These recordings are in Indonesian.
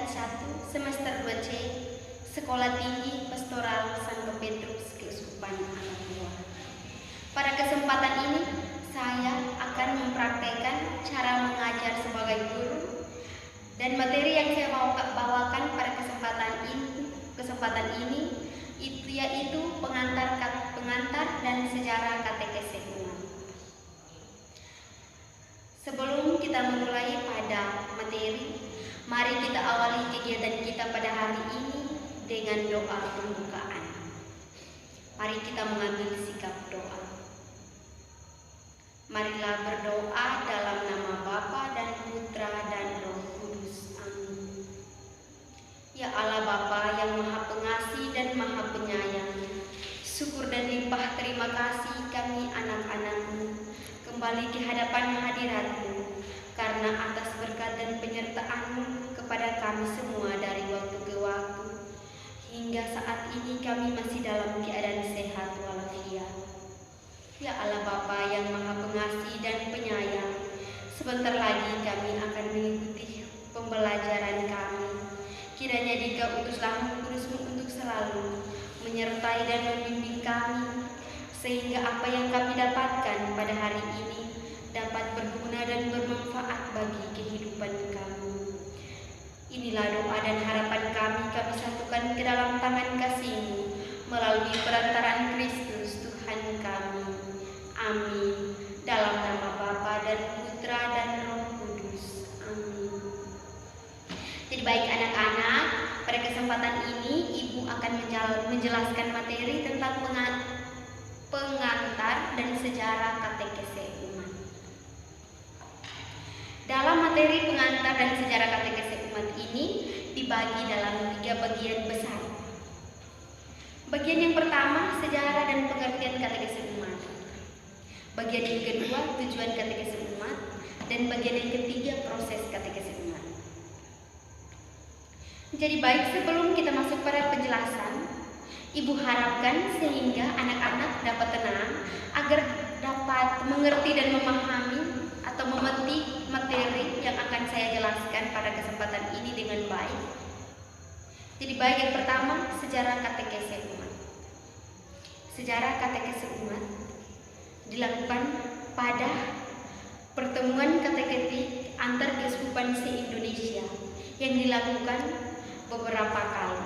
tingkat 1 semester 2C Sekolah Tinggi Pastoral Santo Petrus Keuskupan Anambua. Pada kesempatan ini saya akan mempraktekkan cara mengajar sebagai guru, dan materi yang saya bawakan pada kesempatan ini yaitu pengantar dan sejarah katekese umat. Sebelum kita memulai pada materi, mari kita awali kegiatan kita pada hari ini dengan doa pembukaan. Mari kita mengambil sikap doa. Marilah berdoa dalam nama Bapa dan Putra dan Roh Kudus. Amin. Ya Allah Bapa yang Maha Pengasih dan Maha Penyayang, syukur dan limpah terima kasih kami anak-anak-Mu kembali di hadapan hadirat-Mu, karena atas berkat dan penyertaan-Mu kepada kami semua dari waktu ke waktu, hingga saat ini kami masih dalam keadaan sehat walafiat. Ya Allah Bapa yang Maha Pengasih dan Penyayang, sebentar lagi kami akan mengikuti pembelajaran kami. Kiranya Dikau utuslah Roh Kudus-Mu untuk selalu menyertai dan membimbing kami, sehingga apa yang kami dapatkan pada hari ini dapat berguna dan bermanfaat bagi kehidupan kami. Inilah doa dan harapan kami satukan ke dalam tangan kasih-Mu melalui perantaraan Kristus Tuhan kami. Amin. Dalam nama Bapa dan Putra dan Roh Kudus. Amin. Jadi baik anak-anak, pada kesempatan ini Ibu akan menjelaskan materi tentang pengantar dan sejarah katekese umat. Dalam materi pengantar dan sejarah katekese umat ini dibagi dalam 3 bagian besar. Bagian yang pertama, sejarah dan pengertian katekese umat. Bagian yang kedua, tujuan katekese umat. Dan bagian yang ketiga, proses katekese umat. Jadi baik, sebelum kita masuk pada penjelasan, Ibu harapkan sehingga anak-anak dapat tenang agar dapat mengerti dan memahami atau memetik materi yang akan saya jelaskan pada kesempatan ini dengan baik. Jadi baik, yang pertama, sejarah katekese umat. Sejarah katekese umat dilakukan pada pertemuan kateketik antar keuskupan se-Indonesia yang dilakukan beberapa kali.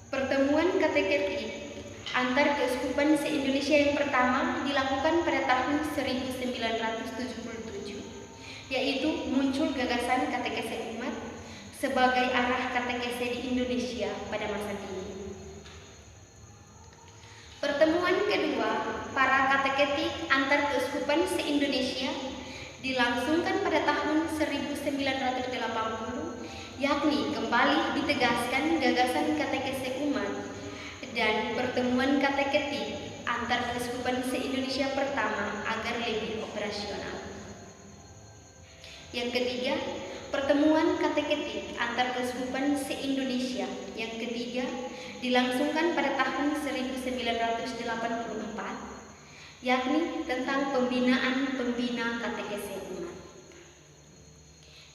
Pertemuan kateketik antar keuskupan se-Indonesia yang pertama dilakukan pada tahun 1977, yaitu muncul gagasan katekese umat sebagai arah katekese di Indonesia pada masa kini. Pertemuan kedua para kateketik antar keuskupan se-Indonesia dilangsungkan pada tahun 1980, yakni kembali ditegaskan gagasan katekese umat dan pertemuan kateketik antar keuskupan se-Indonesia pertama agar lebih operasional. Yang ketiga, pertemuan kateketik antar keuskupan se-Indonesia yang ketiga dilangsungkan pada tahun 1984, yakni tentang pembinaan pembina katekese umat.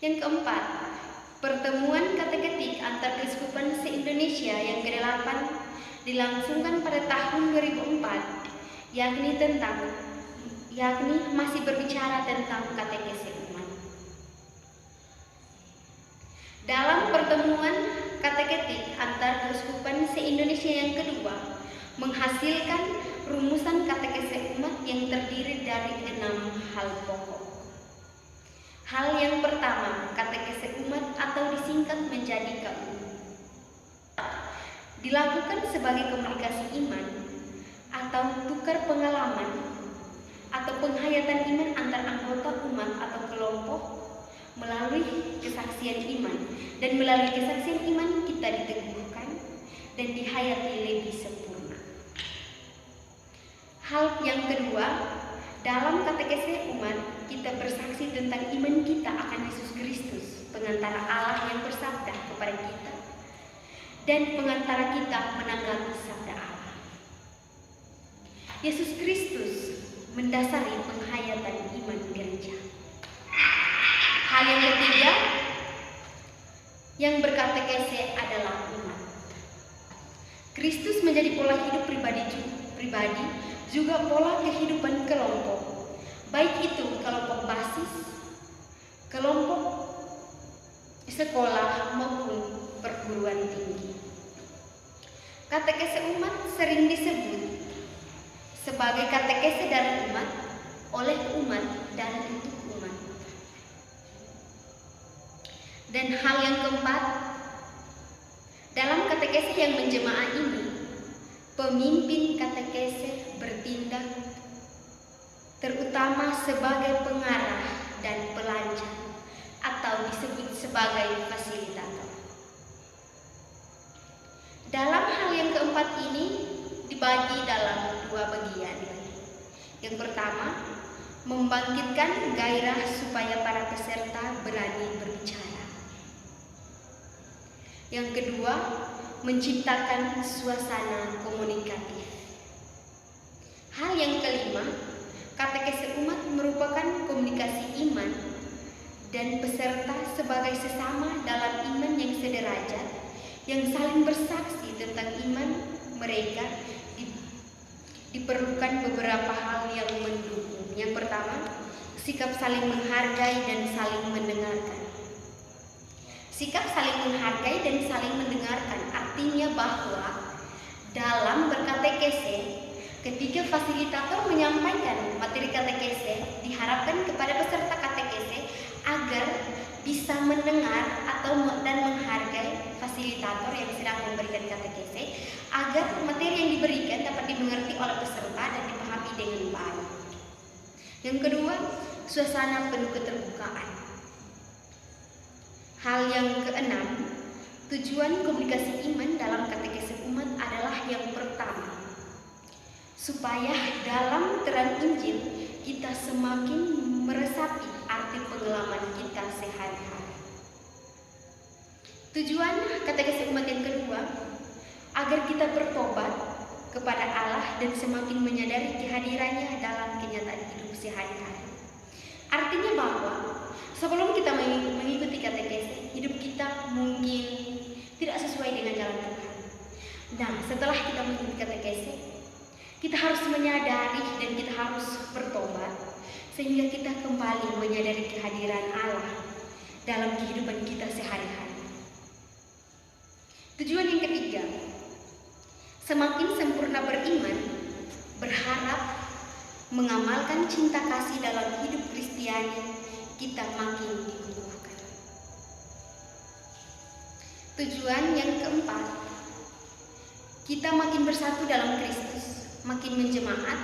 Yang keempat, pertemuan kateketik antar keuskupan se-Indonesia yang ke-8 dilangsungkan pada tahun 2004, yakni masih berbicara tentang katekese umat. Dalam pertemuan kateketik antar keuskupan se-Indonesia yang kedua menghasilkan rumusan katekese umat yang terdiri dari 6 hal pokok. Hal yang pertama, katekese umat atau disingkat menjadi KU dilakukan sebagai komunikasi iman atau tukar pengalaman atau penghayatan iman antar anggota umat atau kelompok melalui kesaksian iman, dan melalui kesaksian iman kita diteguhkan dan dihayati lebih sempurna. Hal yang kedua, dalam katekese umat kita bersaksi tentang iman kita akan Yesus Kristus, pengantara Allah yang bersabda kepada kita dan pengantara kita menanggapi sabda Allah. Yesus Kristus mendasari penghayatan iman gereja. Hal yang ketiga, yang berkatekese adalah umat. Kristus menjadi pola hidup pribadi juga pola kehidupan kelompok, baik itu kelompok basis, kelompok sekolah maupun perguruan tinggi. Katekese umat sering disebut sebagai katekese dari umat, oleh umat, dan untuk umat. Dan hal yang keempat, dalam katekese yang menjemaah ini, pemimpin katekese bertindak terutama sebagai pengarah dan pelajar atau disebut sebagai fasilitator. Dalam hal yang keempat ini dibagi dalam dua bagian. Yang pertama, membangkitkan gairah supaya para peserta berani berbicara. Yang kedua, menciptakan suasana komunikatif. Hal yang kelima, katekese umat merupakan komunikasi iman dan peserta sebagai sesama dalam iman yang sederajat, yang saling bersaksi tentang iman mereka. Diperlukan beberapa hal yang mendukung. Yang pertama, sikap saling menghargai dan saling mendengarkan. Sikap saling menghargai dan saling mendengarkan artinya bahwa dalam berkatekese, ketika fasilitator menyampaikan materi katekese, diharapkan kepada peserta katekese agar bisa mendengar dan menghargai fasilitator yang sedang memberikan katekese, agar materi yang diberikan dapat dimengerti oleh peserta dan dipahami dengan baik. Yang kedua, suasana penuh keterbukaan. Hal yang keenam, tujuan komunikasi iman dalam katekese umat adalah yang pertama, supaya dalam terang Injil kita semakin meresapi arti pengalaman kita sehari-hari. Tujuan katekese umat yang kedua, agar kita bertobat kepada Allah dan semakin menyadari kehadirannya dalam kenyataan hidup sehari-hari. Artinya bahwa sebelum kita mengikuti katekese, hidup kita mungkin tidak sesuai dengan jalan Tuhan. Nah, setelah kita mengikuti katekese, kita harus menyadari dan kita harus bertobat sehingga kita kembali menyadari kehadiran Allah dalam kehidupan kita sehari-hari. Tujuan yang ketiga, semakin sempurna beriman, berharap mengamalkan cinta kasih dalam hidup Kristiani, kita makin dikukuhkan. Tujuan yang keempat, kita makin bersatu dalam Kristus, makin menjemaat,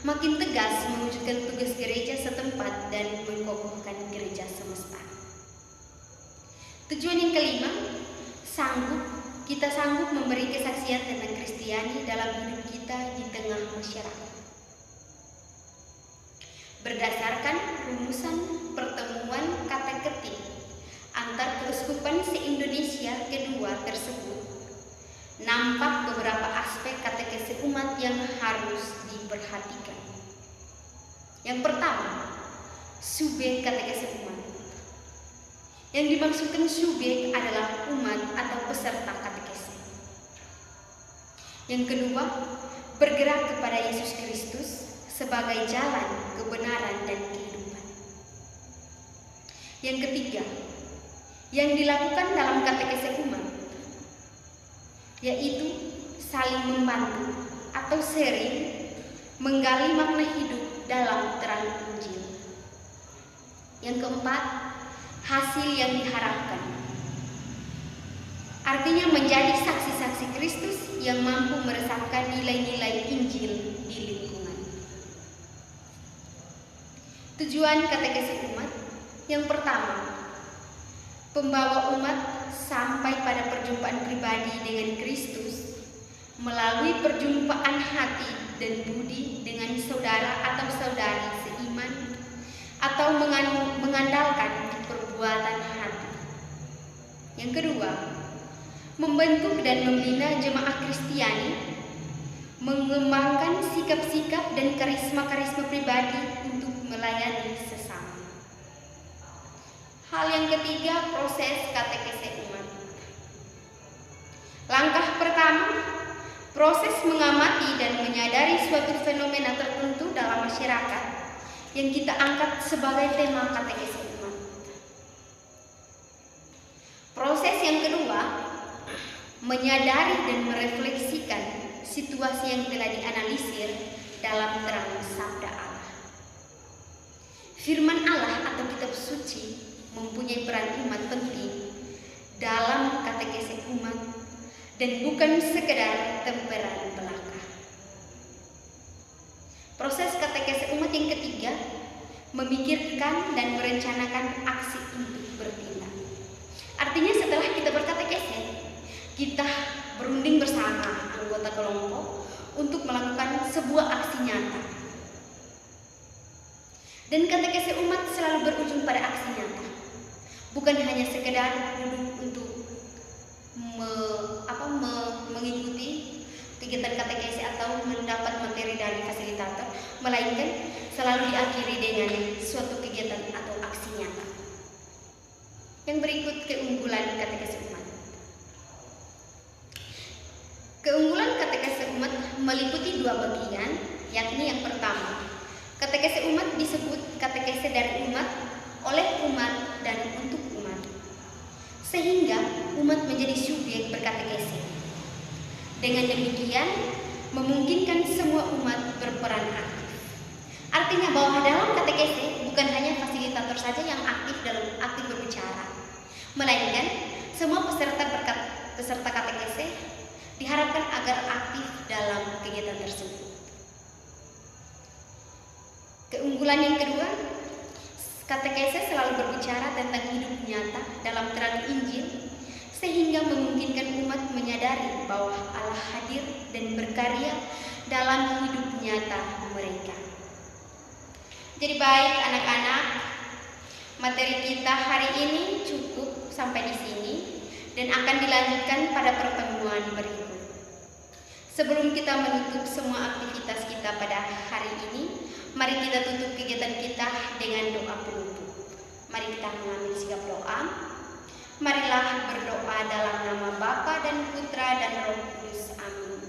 makin tegas mewujudkan tugas gereja setempat dan mengokohkan gereja semesta. Tujuan yang kelima, kita sanggup memberi kesaksian tentang Kristiani dalam hidup kita di tengah masyarakat. Berdasarkan rumusan pertemuan kateketik antar keuskupan se-Indonesia kedua tersebut, nampak beberapa aspek katekese umat yang harus diperhatikan. Yang pertama, subjek katekese umat. Yang dimaksudkan subjek adalah umat atau peserta katekese. Yang kedua, bergerak kepada Yesus Kristus sebagai jalan, kebenaran, dan kehidupan. Yang ketiga, yang dilakukan dalam katekese umat, yaitu saling membantu atau sharing, menggali makna hidup dalam terang Injil. Yang keempat, hasil yang diharapkan, artinya menjadi saksi-saksi Kristus yang mampu meresapkan nilai-nilai Injil di lingkungan. Tujuan katekese umat yang pertama, pembawa umat sampai pada perjumpaan pribadi dengan Kristus melalui perjumpaan hati dan budi dengan saudara atau saudari seiman, atau mengandalkan perbuatan hati. Yang kedua, membentuk dan membina jemaah Kristiani, mengembangkan sikap-sikap dan karisma-karisma pribadi untuk melayani sesama. Hal yang ketiga, proses katekese umat. Langkah pertama, proses mengamati dan menyadari suatu fenomena tertentu dalam masyarakat yang kita angkat sebagai tema katekese umat. Proses yang kedua, menyadari dan merefleksikan situasi yang telah dianalisir dalam terang sabda Allah. Firman Allah atau kitab suci mempunyai peran umat penting dalam katekese umat dan bukan sekedar tempelan belaka. Proses katekese umat yang ketiga, memikirkan dan merencanakan aksi untuk bertindak. Artinya setelah kita berkatekese, kita berunding bersama anggota kelompok untuk melakukan sebuah aksi nyata. Dan katekese umat selalu berujung pada aksi nyata. Bukan hanya sekedar duduk untuk mengikuti kegiatan katekese atau mendapat materi dari fasilitator, melainkan selalu diakhiri dengan suatu kegiatan atau aksi nyata. Yang berikut keunggulan katekese umat. Keunggulan katekese umat meliputi dua bagian, yakni yang pertama, katekese umat disebut katekese dari umat, oleh umat, dan untuk umat. Sehingga umat menjadi subjek berkatekese. Dengan demikian, memungkinkan semua umat berperan aktif. Artinya bahwa dalam katekese bukan hanya fasilitator saja yang aktif berbicara, melainkan semua peserta katekese diharapkan agar aktif dalam kegiatan tersebut. Keunggulan yang kedua, katekese selalu berbicara tentang hidup nyata dalam terang Injil, sehingga memungkinkan umat menyadari bahwa Allah hadir dan berkarya dalam hidup nyata mereka. Jadi baik anak-anak, materi kita hari ini cukup sampai di sini dan akan dilanjutkan pada pertemuan berikut. Sebelum kita menutup semua aktivitas kita pada hari ini, mari kita tutup kegiatan kita dengan doa penutup. Mari kita mengambil sikap doa. Marilah berdoa dalam nama Bapa dan Putra dan Roh Kudus. Amin.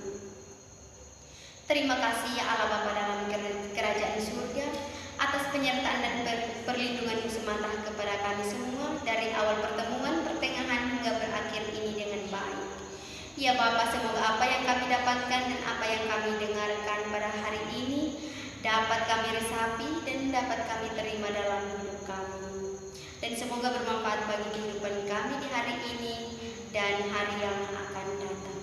Terima kasih ya Allah Bapa dalam kerajaan surga atas penyertaan dan perlindungan-Mu semata kepada kami semua dari awal pertemuan, pertengahan hingga berakhir ini dengan baik. Ya Bapa, semoga apa yang kami dapatkan dan apa yang kami dengarkan pada hari ini dapat kami resapi dan dapat kami terima dalam hidup kami. Dan semoga bermanfaat bagi kehidupan kami di hari ini dan hari yang akan datang.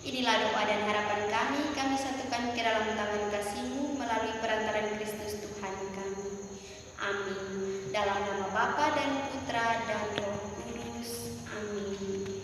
Inilah doa dan harapan kami satukan ke dalam tangan kasih-Mu melalui perantaran Kristus Tuhan kami. Amin. Dalam nama Bapa dan Putra dan Roh Kudus. Amin.